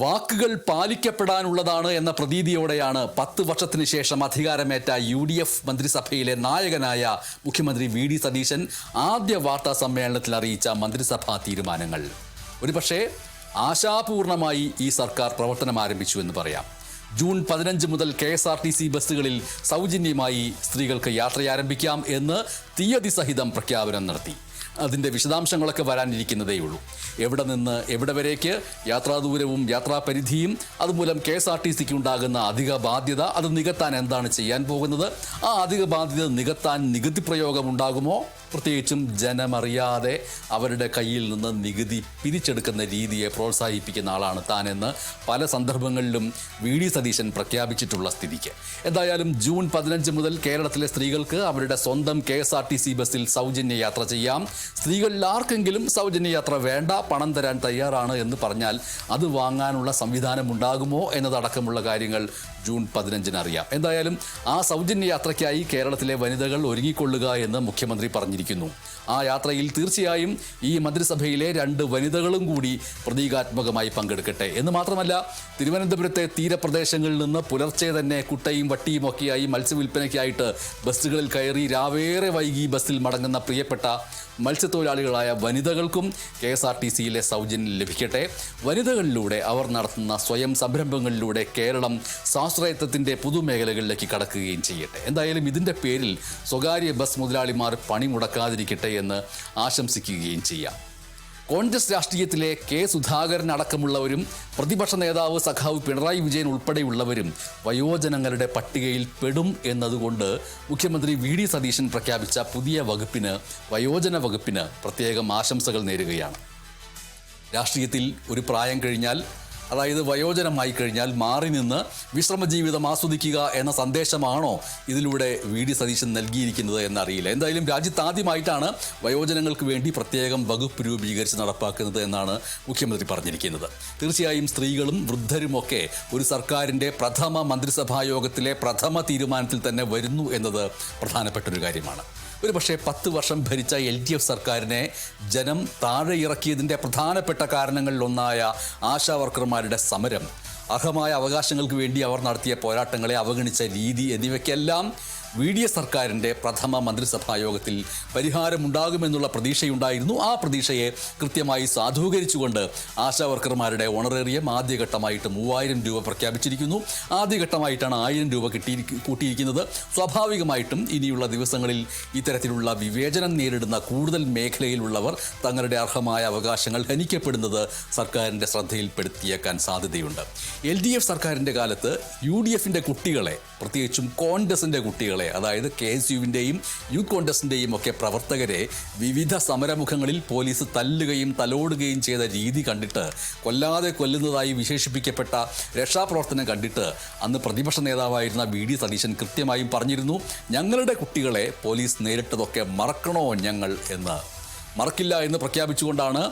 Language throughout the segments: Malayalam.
വാക്കുകൾ പാലിക്കപ്പെടാനുള്ളതാണ് എന്ന പ്രതീതിയോടെയാണ് 10 വർഷത്തിന് ശേഷം അധികാരമേറ്റ UDF മന്ത്രിസഭയിലെ നായകനായ മുഖ്യമന്ത്രി VD സതീശൻ ആദ്യ വാർത്താ സമ്മേളനത്തിൽ അറിയിച്ച മന്ത്രിസഭാ തീരുമാനങ്ങൾ. ഒരുപക്ഷേ ആശാപൂർണമായി ഈ സർക്കാർ പ്രവർത്തനം ആരംഭിച്ചു എന്ന് പറയാം. ജൂൺ 15 മുതൽ KSRTC ബസ്സുകളിൽ സൗജന്യമായി സ്ത്രീകൾക്ക് യാത്രയാരംഭിക്കാം എന്ന് തീയതി സഹിതം പ്രഖ്യാപനം നടത്തി. അതിൻ്റെ വിശദാംശങ്ങളൊക്കെ വരാനിരിക്കുന്നതേയുള്ളൂ. എവിടെ നിന്ന് എവിടെ വരേക്ക് യാത്രാദൂരവും യാത്രാപരിധിയും, അതുമൂലം KSRTCക്ക് ഉണ്ടാകുന്ന അധിക ബാധ്യത, അത് നികത്താൻ എന്താണ് ചെയ്യാൻ പോകുന്നത്, ആ അധിക ബാധ്യത നികത്താൻ നികുതി പ്രയോഗം ഉണ്ടാകുമോ, പ്രത്യേകിച്ചും ജനമറിയാതെ അവരുടെ കയ്യിൽ നിന്ന് നികുതി പിരിച്ചെടുക്കുന്ന രീതിയെ പ്രോത്സാഹിപ്പിക്കുന്ന ആളാണ് താനെന്ന് പല സന്ദർഭങ്ങളിലും VD സതീശൻ പ്രഖ്യാപിച്ചിട്ടുള്ള സ്ഥിതിക്ക് എന്തായാലും ജൂൺ 15 മുതൽ കേരളത്തിലെ സ്ത്രീകൾക്ക് അവരുടെ സ്വന്തം KSRTC ബസ്സിൽ സൗജന്യ യാത്ര ചെയ്യാം. സ്ത്രീകളിൽ ആർക്കെങ്കിലും സൗജന്യ യാത്ര വേണ്ട, പണം തരാൻ തയ്യാറാണ് എന്ന് പറഞ്ഞാൽ അത് വാങ്ങാനുള്ള സംവിധാനം ഉണ്ടാകുമോ എന്നതടക്കമുള്ള കാര്യങ്ങൾ ജൂൺ 15 അറിയാം. എന്തായാലും ആ സൗജന്യ യാത്രയ്ക്കായി കേരളത്തിലെ വനിതകൾ ഒരുങ്ങിക്കൊള്ളുക എന്ന് മുഖ്യമന്ത്രി പറഞ്ഞിരിക്കുന്നു. ആ യാത്രയിൽ തീർച്ചയായും ഈ മന്ത്രിസഭയിലെ 2 വനിതകളും കൂടി പ്രതീകാത്മകമായി പങ്കെടുക്കട്ടെ എന്ന് മാത്രമല്ല, തിരുവനന്തപുരത്തെ തീരപ്രദേശങ്ങളിൽ നിന്ന് പുലർച്ചെ തന്നെ കുട്ടയും വട്ടിയും ഒക്കെയായി മത്സ്യവില്പനയ്ക്കായിട്ട് ബസ്സുകളിൽ കയറി രാവേറെ വൈകി ബസ്സിൽ മടങ്ങുന്ന പ്രിയപ്പെട്ട മത്സ്യത്തൊഴിലാളികളായ വനിതകൾക്കും KSRTCയിലെ സൗജന്യം ലഭിക്കട്ടെ. വനിതകളിലൂടെ അവർ നടത്തുന്ന സ്വയം സംരംഭങ്ങളിലൂടെ കേരളം സ്വാശ്രയത്വത്തിൻ്റെ പുതുമേഖലകളിലേക്ക് കടക്കുകയും ചെയ്യട്ടെ. എന്തായാലും ഇതിൻ്റെ പേരിൽ സ്വകാര്യ ബസ് മുതലാളിമാർ പണി മുടക്കാതിരിക്കട്ടെ എന്ന് ആശംസിക്കുകയും ചെയ്യാം. കോൺഗ്രസ് രാഷ്ട്രീയത്തിലെ സുധാകരൻ അടക്കമുള്ളവരും പ്രതിപക്ഷ നേതാവ് സഖാവ് പിണറായി വിജയൻ ഉൾപ്പെടെയുള്ളവരും വയോജനങ്ങളുടെ പട്ടികയിൽ പെടും എന്നതുകൊണ്ട് മുഖ്യമന്ത്രി VD സതീശൻ പ്രഖ്യാപിച്ച പുതിയ വകുപ്പിന്, വയോജന വകുപ്പിന് പ്രത്യേകം ആശംസകൾ നേരുകയാണ്. രാഷ്ട്രീയത്തിൽ ഒരു പ്രായം കഴിഞ്ഞാൽ, അതായത് വയോജനമായി കഴിഞ്ഞാൽ മാറി നിന്ന് വിശ്രമജീവിതം ആസ്വദിക്കുക എന്ന സന്ദേശമാണോ ഇതിലൂടെ VD സതീശൻ നൽകിയിരിക്കുന്നത് എന്നറിയില്ല. എന്തായാലും രാജ്യത്ത് ആദ്യമായിട്ടാണ് വയോജനങ്ങൾക്ക് വേണ്ടി പ്രത്യേകം വകുപ്പ് രൂപീകരിച്ച് നടപ്പാക്കുന്നത് എന്നാണ് മുഖ്യമന്ത്രി പറഞ്ഞിരിക്കുന്നത്. തീർച്ചയായും സ്ത്രീകളും വൃദ്ധരുമൊക്കെ ഒരു സർക്കാരിൻ്റെ പ്രഥമ മന്ത്രിസഭാ യോഗത്തിലെ പ്രഥമ തീരുമാനത്തിൽ തന്നെ വരുന്നു എന്നത് പ്രധാനപ്പെട്ടൊരു കാര്യമാണ്. ഒരു പക്ഷേ 10 വർഷം ഭരിച്ച LDF സർക്കാരിനെ ജനം താഴെ ഇറക്കിയതിൻ്റെ പ്രധാനപ്പെട്ട കാരണങ്ങളിലൊന്നായ ആശാവർക്കർമാരുടെ സമരം, അർഹമായ അവകാശങ്ങൾക്ക് വേണ്ടി അവർ നടത്തിയ പോരാട്ടങ്ങളെ അവഗണിച്ച രീതി എന്നിവയ്ക്കെല്ലാം VDF സർക്കാരിൻ്റെ പ്രഥമ മന്ത്രിസഭാ യോഗത്തിൽ പരിഹാരമുണ്ടാകുമെന്നുള്ള പ്രതീക്ഷയുണ്ടായിരുന്നു. ആ പ്രതീക്ഷയെ കൃത്യമായി സാധൂകരിച്ചുകൊണ്ട് ആശാവർക്കർമാരുടെ ഓണറേറിയം ആദ്യഘട്ടമായിട്ട് 3000 രൂപ പ്രഖ്യാപിച്ചിരിക്കുന്നു. ആദ്യഘട്ടമായിട്ടാണ് 1000 രൂപ കൂട്ടിയിരിക്കുന്നത്. സ്വാഭാവികമായിട്ടും ഇനിയുള്ള ദിവസങ്ങളിൽ ഇത്തരത്തിലുള്ള വിവേചനം നേരിടുന്ന കൂടുതൽ മേഖലയിലുള്ളവർ തങ്ങളുടെ അർഹമായ അവകാശങ്ങൾ ഹനിക്കപ്പെടുന്നത് സർക്കാരിൻ്റെ ശ്രദ്ധയിൽപ്പെടുത്തിയേക്കാൻ സാധ്യതയുണ്ട്. LDF സർക്കാരിൻ്റെ കാലത്ത് UDFൻ്റെ കുട്ടികളെ, പ്രത്യേകിച്ചും കോൺഗ്രസിൻ്റെ കുട്ടികളെ, അതായത് KSUവിൻ്റെയും യൂത്ത് കോൺഗ്രസിൻ്റെയും ഒക്കെ പ്രവർത്തകരെ വിവിധ സമരമുഖങ്ങളിൽ പോലീസ് തല്ലുകയും തലോടുകയും ചെയ്ത രീതി കണ്ടിട്ട്, കൊല്ലാതെ കൊല്ലുന്നതായി വിശേഷിപ്പിക്കപ്പെട്ട രക്ഷാപ്രവർത്തനം കണ്ടിട്ട് അന്ന് പ്രതിപക്ഷ നേതാവായിരുന്ന VD സതീശൻ കൃത്യമായും പറഞ്ഞിരുന്നു, ഞങ്ങളുടെ കുട്ടികളെ പോലീസ് നേരിട്ടതൊക്കെ മറക്കണോ ഞങ്ങൾ എന്ന്. മറക്കില്ല എന്ന് പ്രഖ്യാപിച്ചുകൊണ്ടാണ്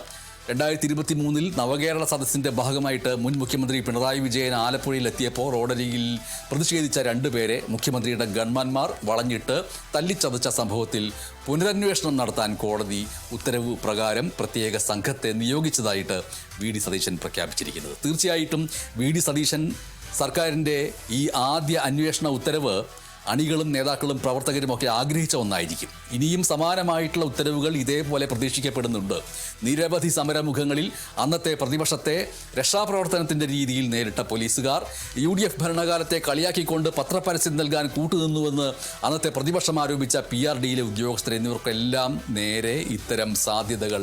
2023 നവകേരള സദസ്സിൻ്റെ ഭാഗമായിട്ട് മുൻ മുഖ്യമന്ത്രി പിണറായി വിജയൻ ആലപ്പുഴയിൽ എത്തിയപ്പോൾ റോഡരികിൽ പ്രതിഷേധിച്ച 2 പേരെ മുഖ്യമന്ത്രിയുടെ ഗൺമാന്മാർ വളഞ്ഞിട്ട് തല്ലിച്ചതച്ച സംഭവത്തിൽ പുനരന്വേഷണം നടത്താൻ കോടതി ഉത്തരവ് പ്രകാരം പ്രത്യേക സംഘത്തെ നിയോഗിച്ചതായിട്ട് VD സതീശൻ പ്രഖ്യാപിച്ചിരിക്കുന്നത്. തീർച്ചയായിട്ടും VD സതീശൻ സർക്കാരിൻ്റെ ഈ ആദ്യ അന്വേഷണ ഉത്തരവ് അണികളും നേതാക്കളും പ്രവർത്തകരുമൊക്കെ ആഗ്രഹിച്ച ഒന്നായിരിക്കും. ഇനിയും സമാനമായിട്ടുള്ള ഉത്തരവുകൾ ഇതേപോലെ പ്രതീക്ഷിക്കപ്പെടുന്നുണ്ട്. നിരവധി സമരമുഖങ്ങളിൽ അന്നത്തെ പ്രതിപക്ഷത്തെ രക്ഷാപ്രവർത്തനത്തിൻ്റെ രീതിയിൽ നേരിട്ട പോലീസുകാർ, UDF ഭരണകാലത്തെ കളിയാക്കിക്കൊണ്ട് പത്രപരസ്യം നൽകാൻ കൂട്ടുനിന്നുവെന്ന് അന്നത്തെ പ്രതിപക്ഷം ആരോപിച്ച PRDയിലെ ഉദ്യോഗസ്ഥർ എന്നിവർക്കെല്ലാം നേരെ ഇത്തരം സാധ്യതകൾ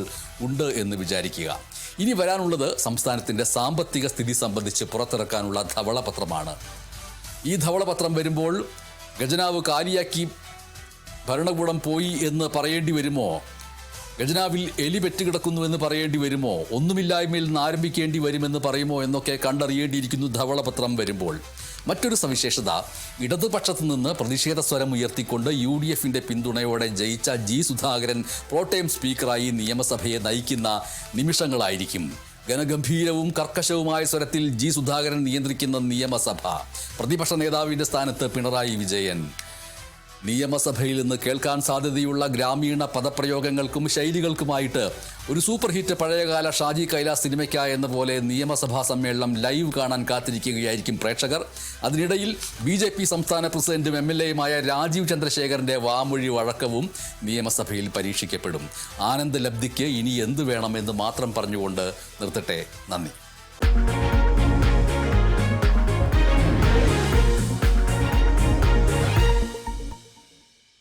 ഉണ്ട് എന്ന് വിചാരിക്കുക. ഇനി വരാനുള്ളത് സംസ്ഥാനത്തിൻ്റെ സാമ്പത്തിക സ്ഥിതി സംബന്ധിച്ച് പുറത്തിറക്കാനുള്ള ധവളപത്രമാണ്. ഈ ധവളപത്രം വരുമ്പോൾ ഖജനാവ് കാലിയാക്കി ഭരണകൂടം പോയി എന്ന് പറയേണ്ടി വരുമോ? ഖജനാവിൽ എലി പെറ്റുകിടക്കുന്നുവെന്ന് പറയേണ്ടി വരുമോ? ഒന്നുമില്ലായ്മയിൽ നിന്ന് ആരംഭിക്കേണ്ടി വരുമെന്ന് പറയുമോ എന്നൊക്കെ കണ്ടറിയേണ്ടിയിരിക്കുന്നു ധവളപത്രം വരുമ്പോൾ. മറ്റൊരു സവിശേഷത, ഇടതുപക്ഷത്തു നിന്ന് പ്രതിഷേധ സ്വരം ഉയർത്തിക്കൊണ്ട് UDFൻ്റെ പിന്തുണയോടെ ജയിച്ച സുധാകരൻ പ്രോടൈം സ്പീക്കറായി നിയമസഭയെ നയിക്കുന്ന നിമിഷങ്ങളായിരിക്കും. ഗനഗംഭീരവും കർക്കശവുമായ സ്വരത്തിൽ സുധാകരൻ നിയന്ത്രിക്കുന്ന നിയമസഭ, പ്രതിപക്ഷ നേതാവിൻ്റെ സ്ഥാനത്ത് പിണറായി വിജയൻ. നിയമസഭയിൽ നിന്ന് കേൾക്കാൻ സാധ്യതയുള്ള ഗ്രാമീണ പദപ്രയോഗങ്ങൾക്കും ശൈലികൾക്കുമായിട്ട് ഒരു സൂപ്പർ ഹിറ്റ് പഴയകാല ഷാജി കൈലാസ് സിനിമയ്ക്കായ എന്ന പോലെ നിയമസഭാ സമ്മേളനം ലൈവ് കാണാൻ കാത്തിരിക്കുകയായിരിക്കും പ്രേക്ഷകർ. അതിനിടയിൽ BJP സംസ്ഥാന പ്രസിഡന്റും MLAയുമായ രാജീവ് ചന്ദ്രശേഖരന്റെ വാമൊഴി വഴക്കവും നിയമസഭയിൽ പരീക്ഷിക്കപ്പെടും. ആനന്ദലബ്ധിക്ക് ഇനി എന്തു വേണമെന്ന് മാത്രം പറഞ്ഞുകൊണ്ട് നിർത്തട്ടെ. നന്ദി.